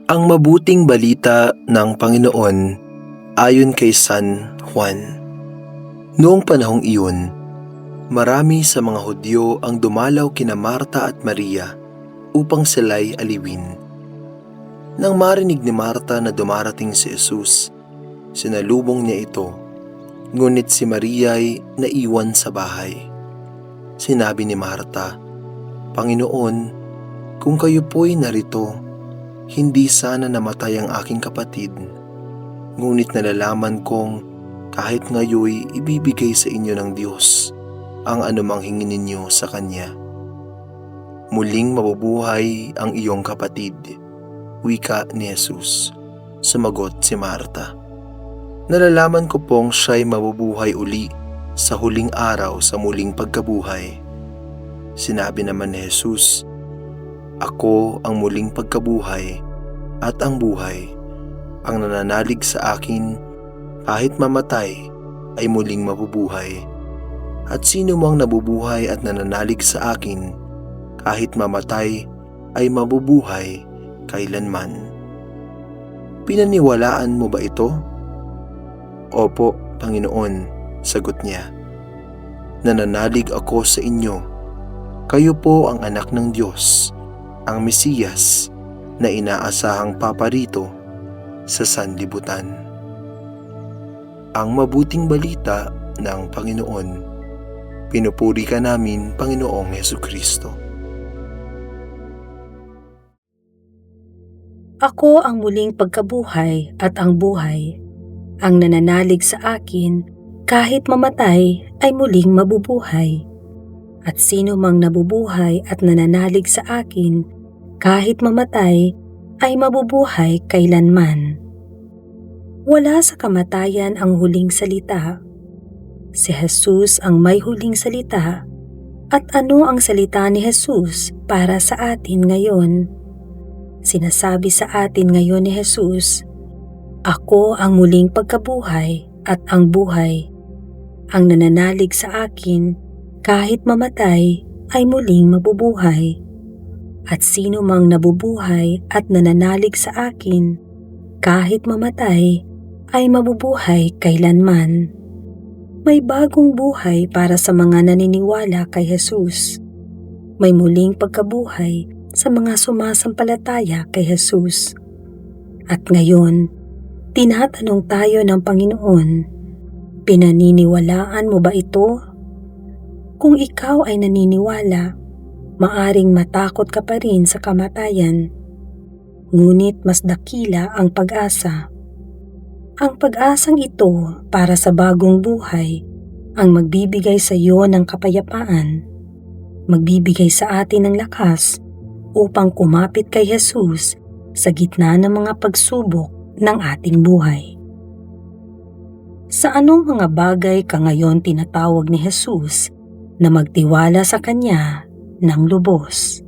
Ang mabuting balita ng Panginoon ayon kay San Juan. Noong panahong iyon, marami sa mga Hudyo ang dumalaw kina Marta at Maria upang sila'y aliwin. Nang marinig ni Marta na dumarating si Jesus, sinalubong niya ito, ngunit si Maria'y naiwan sa bahay. Sinabi ni Marta, "Panginoon, kung kayo po'y narito, hindi sana namatay ang aking kapatid. Ngunit nalalaman kong kahit ngayoy ibibigay sa inyo ng Diyos ang anumang hingin ninyo sa Kanya. Muling mabubuhay ang iyong kapatid," wika ni Jesus. Sumagot si Marta, "Nalalaman ko pong siya'y mabubuhay uli sa huling araw sa muling pagkabuhay." Sinabi naman ni Jesus, "Ako ang muling pagkabuhay at ang buhay. Ang nananalig sa akin, kahit mamatay, ay muling mabubuhay. At sino mang nabubuhay at nananalig sa akin, kahit mamatay, ay mabubuhay kailanman." "Pinaniwalaan mo ba ito?" "Opo, Panginoon," sagot niya. "Nananalig ako sa inyo. Kayo po ang anak ng Diyos, ang Mesiyas na inaasahang paparito sa sanlibutan." Ang mabuting balita ng Panginoon. Pinupuri ka namin, Panginoong Hesukristo. Ako ang muling pagkabuhay at ang buhay. Ang nananalig sa akin, kahit mamatay, ay muling mabubuhay. At sino mang nabubuhay at nananalig sa akin, kahit mamatay, ay mabubuhay kailanman. Wala sa kamatayan ang huling salita. Si Jesus ang may huling salita. At ano ang salita ni Jesus para sa atin ngayon? Sinasabi sa atin ngayon ni Jesus, "Ako ang muling pagkabuhay at ang buhay. Ang nananalig sa akin, kahit mamatay, ay muling mabubuhay. At sino mang nabubuhay at nananalig sa akin, kahit mamatay, ay mabubuhay kailanman." May bagong buhay para sa mga naniniwala kay Jesus. May muling pagkabuhay sa mga sumasampalataya kay Jesus. At ngayon, tinatanong tayo ng Panginoon, pinaniniwalaan mo ba ito? Kung ikaw ay naniniwala, maaring matakot ka pa rin sa kamatayan. Ngunit mas dakila ang pag-asa. Ang pag-asang ito para sa bagong buhay ang magbibigay sa iyo ng kapayapaan, magbibigay sa atin ng lakas upang kumapit kay Jesus sa gitna ng mga pagsubok ng ating buhay. Sa anong mga bagay ka ngayon tinatawag ni Jesus na magtiwala sa Kanya ng lubos?